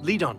Lead on.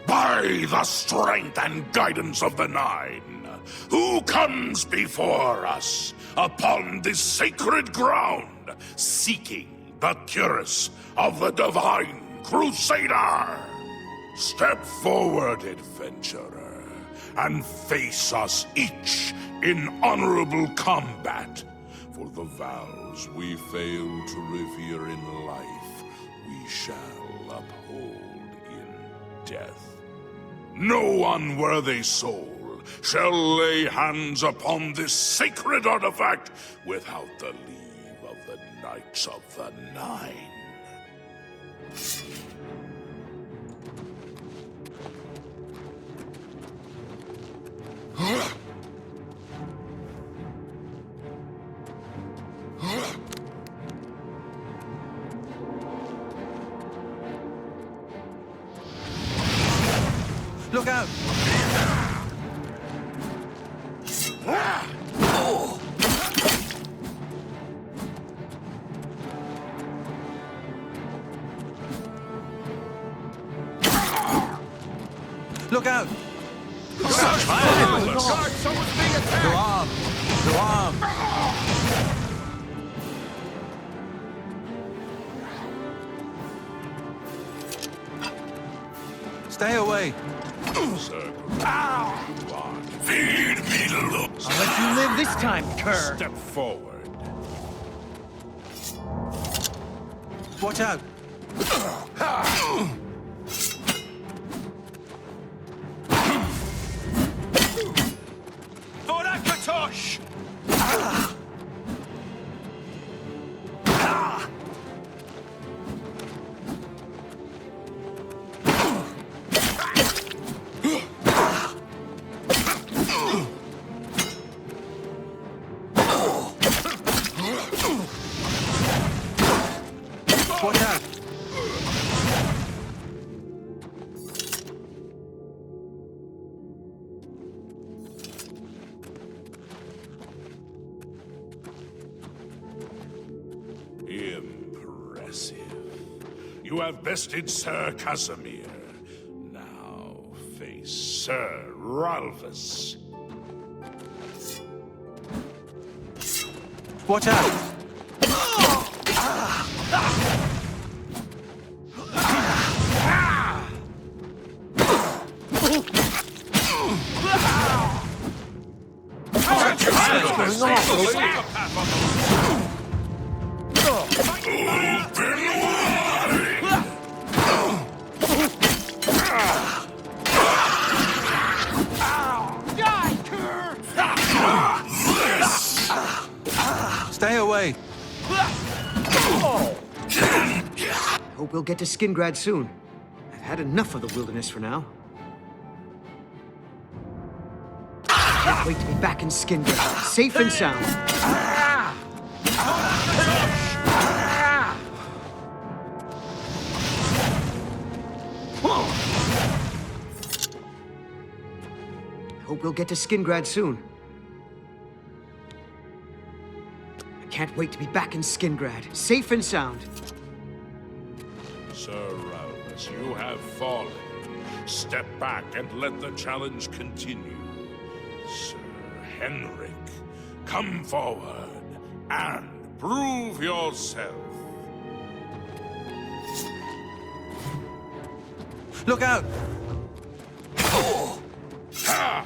By the strength and guidance of the Nine, who comes before us upon this sacred ground, seeking the cuirass of the Divine Crusader? Step forward, adventurer, and face us each in honorable combat. For the vows we fail to revere in life, we shall uphold in death. No unworthy soul shall lay hands upon this sacred artifact without the leave of the Knights of the Nine. Look out! Look out! Someone's being attacked! To arm! To arm! Stay away! Sir, feed me the looks. I'll let you live this time, cur! Step forward. Watch out! Vorakatosh! Watch out! Impressive. You have bested Sir Casimir. Now face Sir Ralphus. Watch out! Stay away! Hope we'll get to Skingrad soon. I've had enough of the wilderness for now. Can't wait to be back in Skingrad, safe and sound. Hope we'll get to Skingrad soon. I can't wait to be back in Skingrad, safe and sound. Sir Raoulus, you have fallen. Step back and let the challenge continue. Sir Henrik, come forward and prove yourself. Look out! Ha!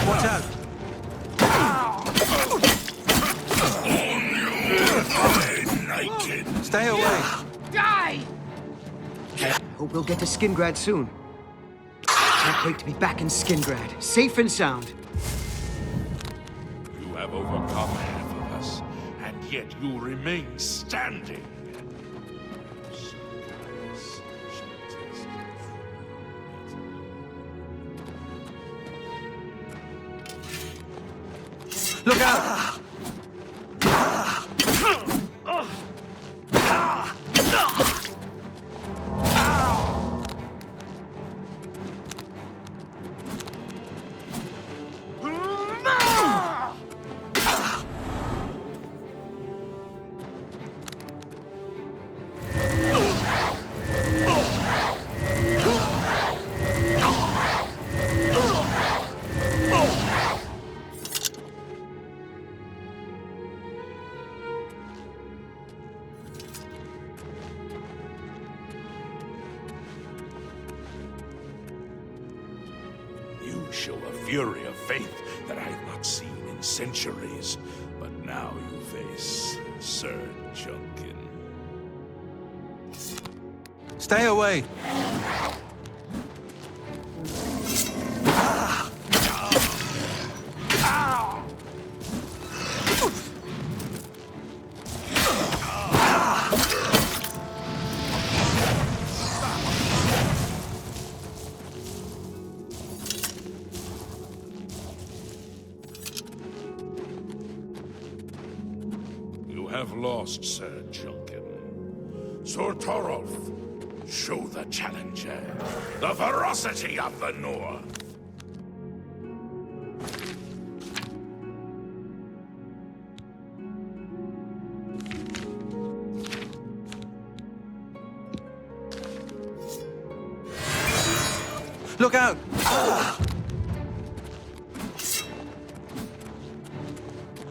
Watch out! Stay away! Die! Hope we'll get to Skingrad soon. Can't wait to be back in Skingrad, safe and sound. You have overcome half of us, and yet you remain standing. Look out! You show a fury of faith that I have not seen in centuries, but now you face Sir Junkin. Stay away! You have lost, Sir Junkin. Sir Torolf, show the challenger the ferocity of the North. Look out!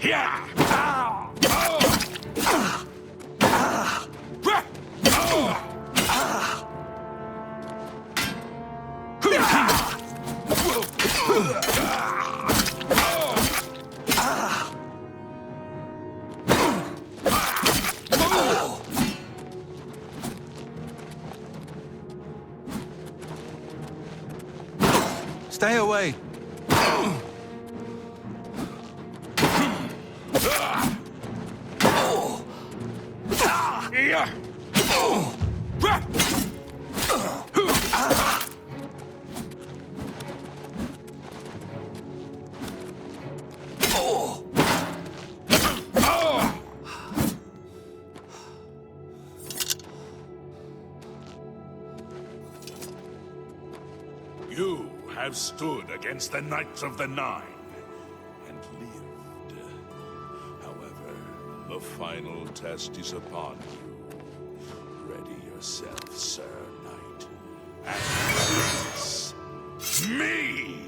Yeah! Stay away! You have stood against the Knights of the Nine and lived. However, the final test is upon you. Ready yourself, Sir Knight, and face me!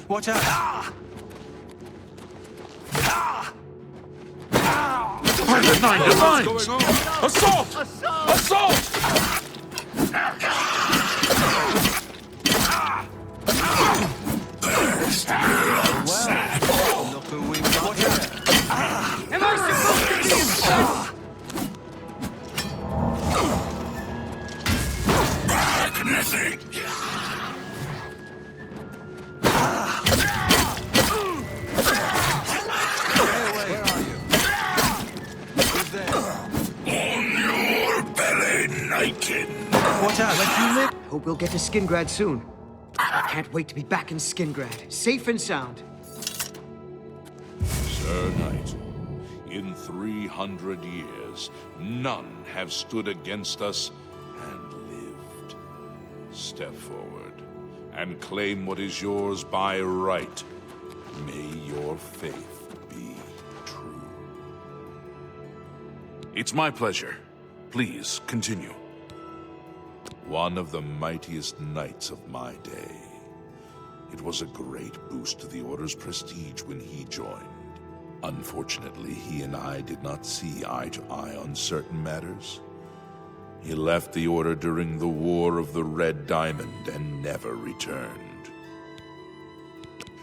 Watch out! Find the Nine Divines! Assault! Assault! Look who we've got here! Am I supposed to be himself? Magnific! Anakin! Watch out! Let you live. Hope we'll get to Skingrad soon. I can't wait to be back in Skingrad, safe and sound. Sir Knight, in 300 years, none have stood against us and lived. Step forward and claim what is yours by right. May your faith be true. It's my pleasure. Please continue. One of the mightiest knights of my day. It was a great boost to the Order's prestige when he joined. Unfortunately, he and I did not see eye to eye on certain matters. He left the Order during the War of the Red Diamond and never returned.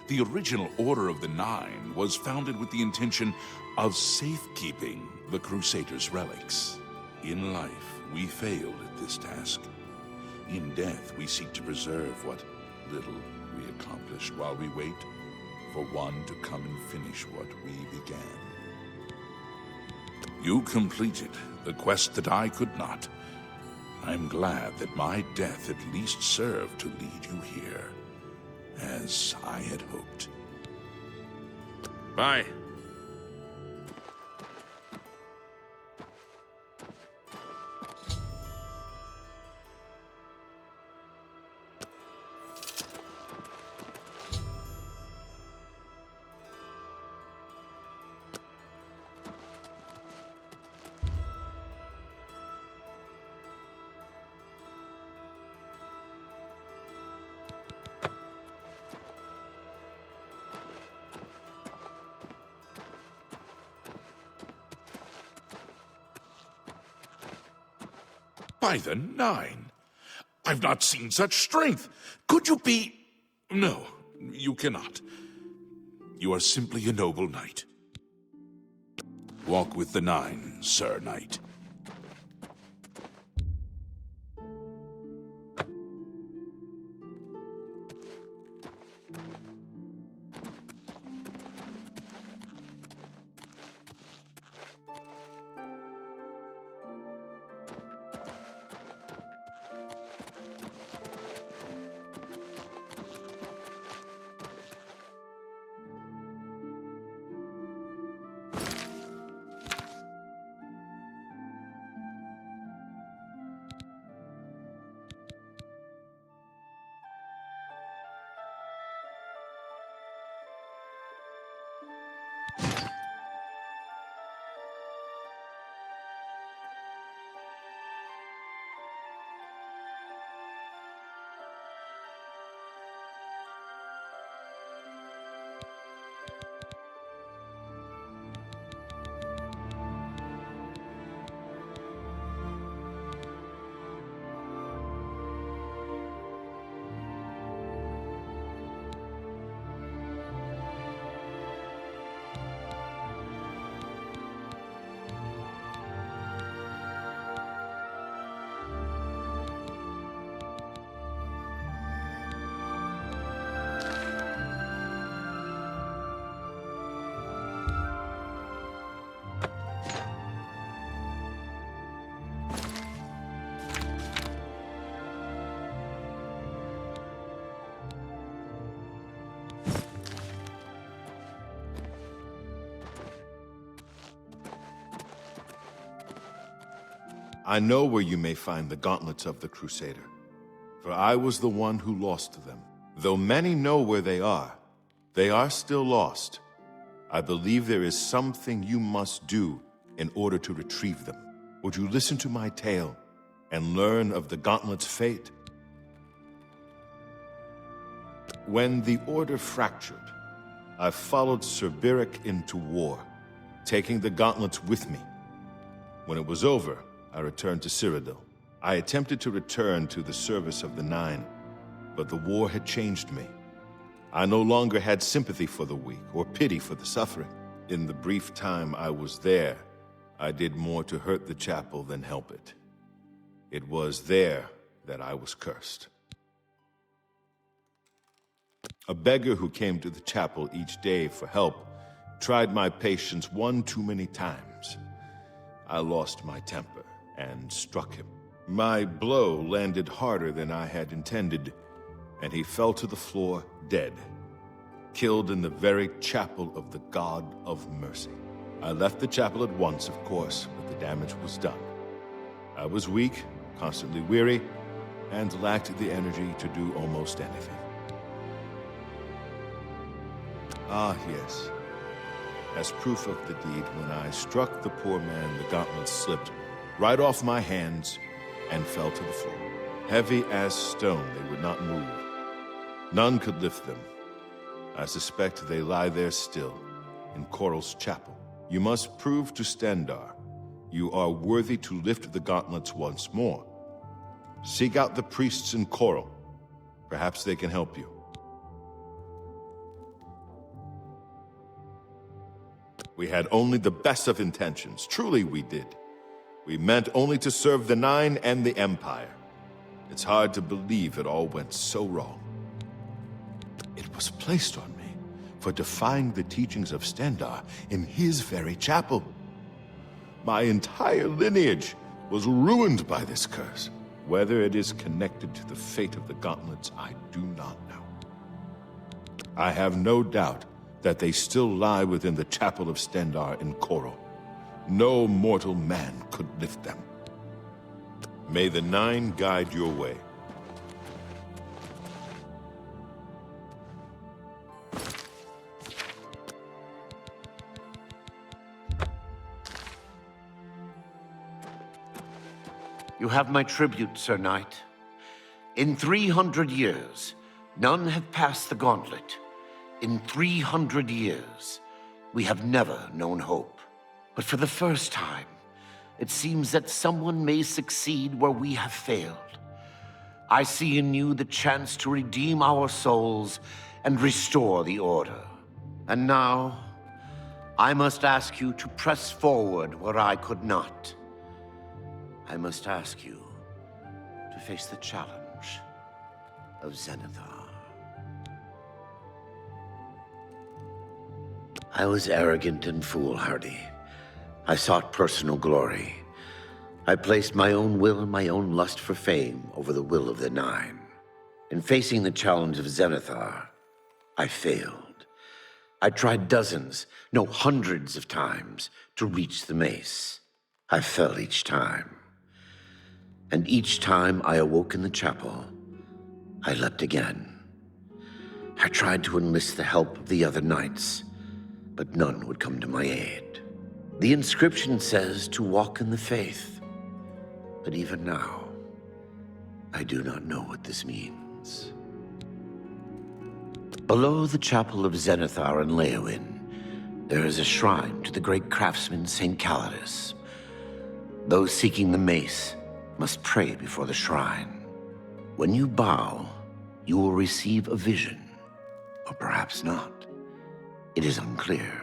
The original Order of the Nine was founded with the intention of safekeeping the Crusaders' relics. In life, we failed at this task. In death, we seek to preserve what little we accomplished while we wait for one to come and finish what we began. You completed the quest that I could not. I'm glad that my death at least served to lead you here, as I had hoped. Bye. By the Nine! I've not seen such strength! Could you be... No, you cannot. You are simply a noble knight. Walk with the Nine, Sir Knight. I know where you may find the gauntlets of the Crusader, for I was the one who lost them. Though many know where they are still lost. I believe there is something you must do in order to retrieve them. Would you listen to my tale and learn of the gauntlet's fate? When the Order fractured, I followed Sir Beric into war, taking the gauntlets with me. When it was over, I returned to Cyrodiil. I attempted to return to the service of the Nine, but the war had changed me. I no longer had sympathy for the weak or pity for the suffering. In the brief time I was there, I did more to hurt the chapel than help it. It was there that I was cursed. A beggar who came to the chapel each day for help tried my patience one too many times. I lost my temper and struck him. My blow landed harder than I had intended, and he fell to the floor dead, killed in the very chapel of the God of Mercy. I left the chapel at once, of course, but the damage was done. I was weak, constantly weary, and lacked the energy to do almost anything. Ah, yes. As proof of the deed, when I struck the poor man, the gauntlets slipped right off my hands and fell to the floor. Heavy as stone, they would not move. None could lift them. I suspect they lie there still, in Coral's chapel. You must prove to Stendar you are worthy to lift the gauntlets once more. Seek out the priests in Coral. Perhaps they can help you. We had only the best of intentions. Truly we did. We meant only to serve the Nine and the Empire. It's hard to believe it all went so wrong. It was placed on me for defying the teachings of Stendar in his very chapel. My entire lineage was ruined by this curse. Whether it is connected to the fate of the gauntlets, I do not know. I have no doubt that they still lie within the chapel of Stendar in Coral. No mortal man could lift them. May the Nine guide your way. You have my tribute, Sir Knight. In 300 years, none have passed the gauntlet. In 300 years, we have never known hope. But for the first time, it seems that someone may succeed where we have failed. I see in you the chance to redeem our souls and restore the Order. And now, I must ask you to press forward where I could not. I must ask you to face the challenge of Zenithar. I was arrogant and foolhardy. I sought personal glory. I placed my own will and my own lust for fame over the will of the Nine. In facing the challenge of Zenithar, I failed. I tried dozens, no hundreds of times to reach the mace. I fell each time. And each time I awoke in the chapel, I leapt again. I tried to enlist the help of the other knights, but none would come to my aid. The inscription says to walk in the faith, but even now, I do not know what this means. Below the chapel of Zenithar in Leowyn, there is a shrine to the great craftsman St. Calidus. Those seeking the mace must pray before the shrine. When you bow, you will receive a vision, or perhaps not. It is unclear.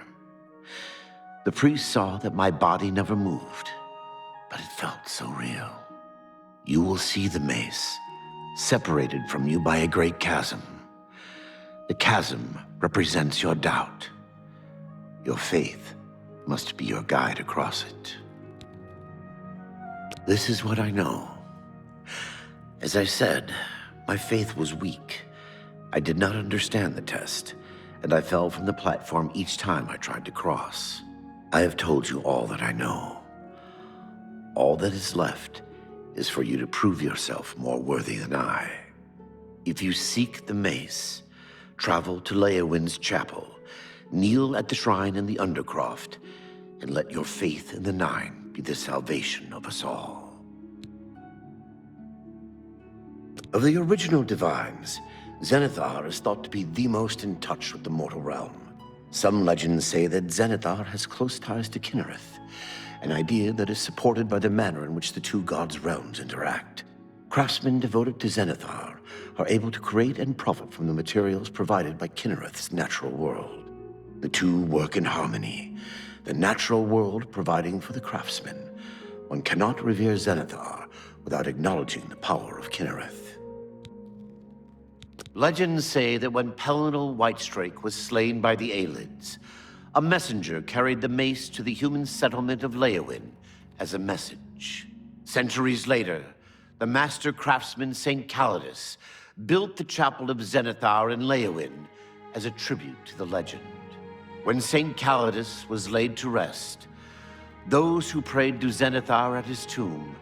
The priest saw that my body never moved, but it felt so real. You will see the mace, separated from you by a great chasm. The chasm represents your doubt. Your faith must be your guide across it. This is what I know. As I said, my faith was weak. I did not understand the test, and I fell from the platform each time I tried to cross. I have told you all that I know. All that is left is for you to prove yourself more worthy than I. If you seek the mace, travel to Leowyn's chapel, kneel at the shrine in the Undercroft, and let your faith in the Nine be the salvation of us all. Of the original divines, Zenithar is thought to be the most in touch with the mortal realm. Some legends say that Zenithar has close ties to Kinnereth, an idea that is supported by the manner in which the two gods' realms interact. Craftsmen devoted to Zenithar are able to create and profit from the materials provided by Kinnereth's natural world. The two work in harmony, the natural world providing for the craftsmen. One cannot revere Zenithar without acknowledging the power of Kinnereth. Legends say that when Pelinal Whitestrake was slain by the Aelids, a messenger carried the mace to the human settlement of Leowyn as a message. Centuries later, the master craftsman St. Calidus built the chapel of Zenithar in Leowin as a tribute to the legend. When St. Calidus was laid to rest, those who prayed to Zenithar at his tomb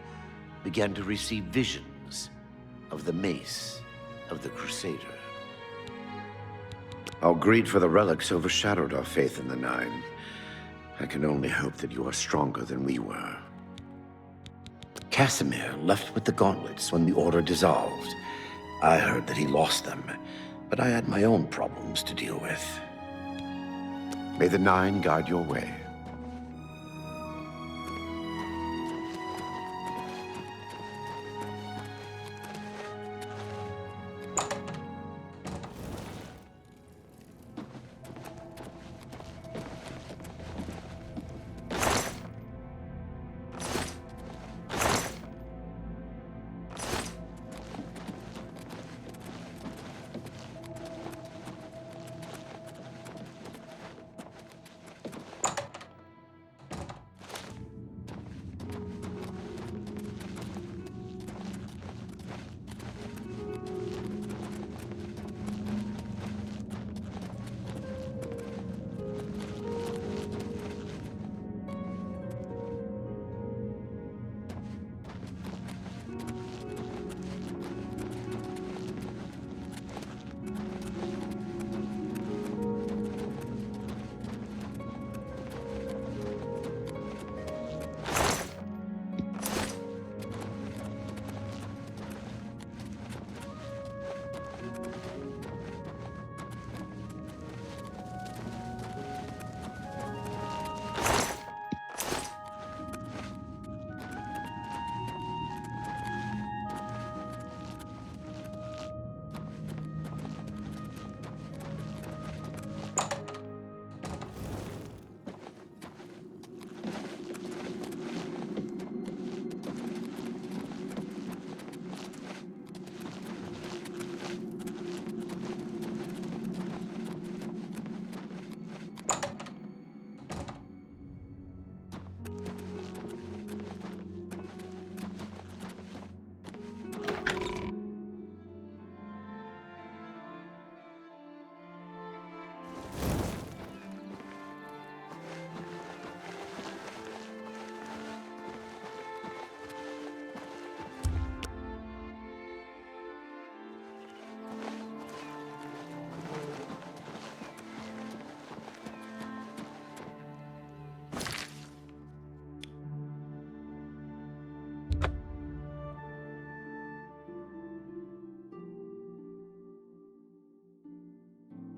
began to receive visions of the mace of the Crusader. Our greed for the relics overshadowed our faith in the Nine. I can only hope that you are stronger than we were. Casimir left with the gauntlets when the Order dissolved. I heard that he lost them, but I had my own problems to deal with. May the Nine guide your way.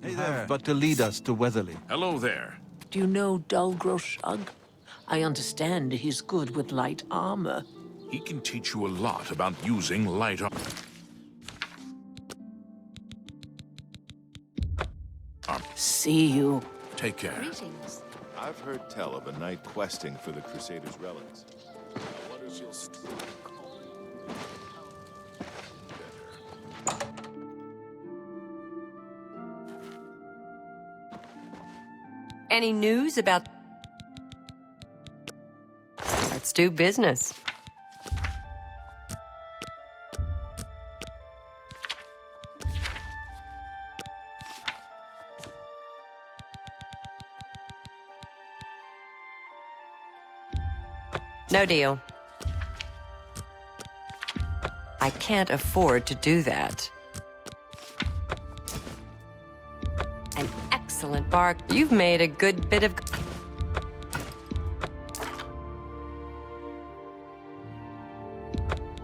Hey there, but to lead us to Weatherly. Hello there. Do you know Dulgroshug? I understand he's good with light armor. He can teach you a lot about using light armor. See you. Take care. Greetings. I've heard tell of a knight questing for the Crusader's relics. I wonder if you'll Any news about... Let's do business. No deal. I can't afford to do that. An excellent bark. You've made a good bit of...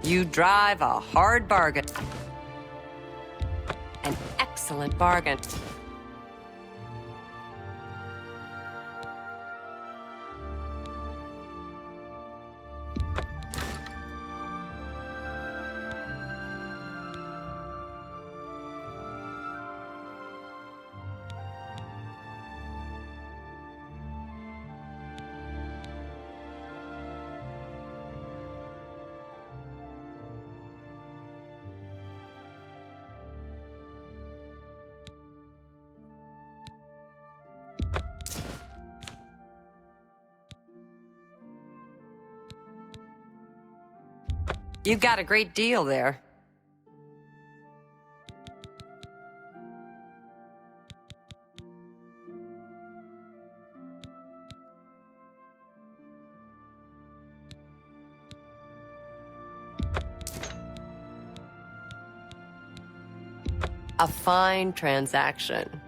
You drive a hard bargain. An excellent bargain. You got a great deal there. A fine transaction.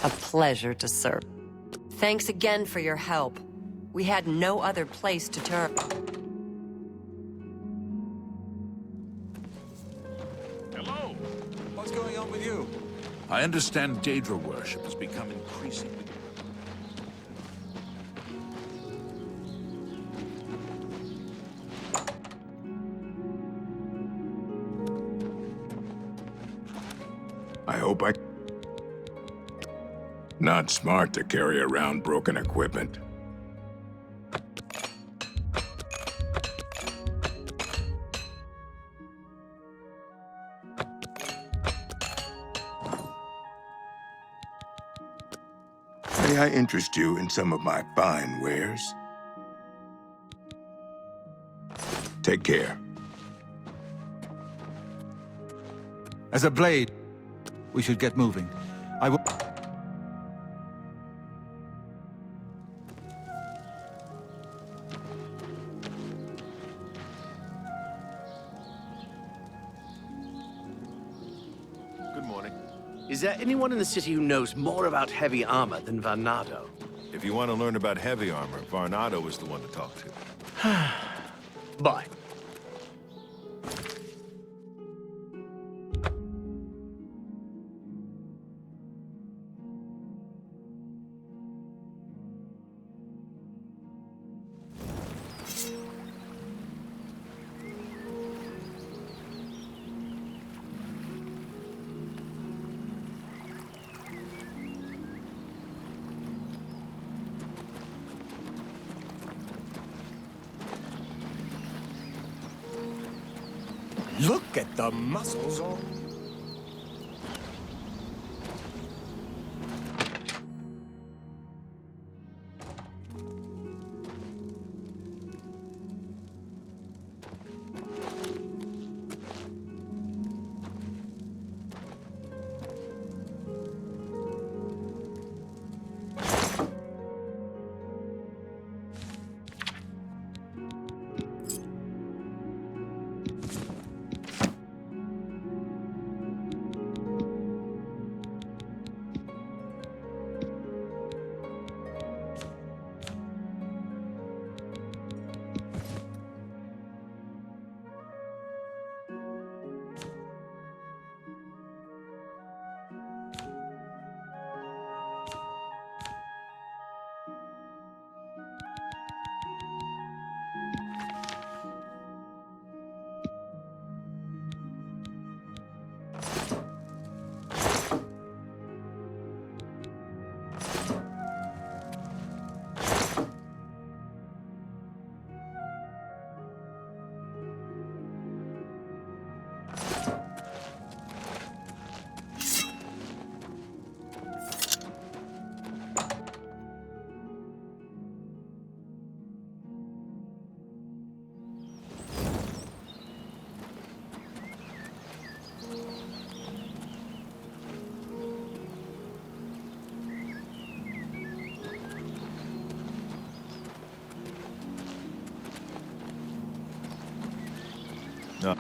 A pleasure to serve. Thanks again for your help. We had no other place to turn. Hello. What's going on with you? I understand Daedra worship has become increasingly... I hope I... Not smart to carry around broken equipment. May I interest you in some of my fine wares? Take care. As a blade, we should get moving. I will... Good morning. Is there anyone in the city who knows more about heavy armor than Varnado? If you want to learn about heavy armor, Varnado is the one to talk to. Bye. Look at the muscles on... No.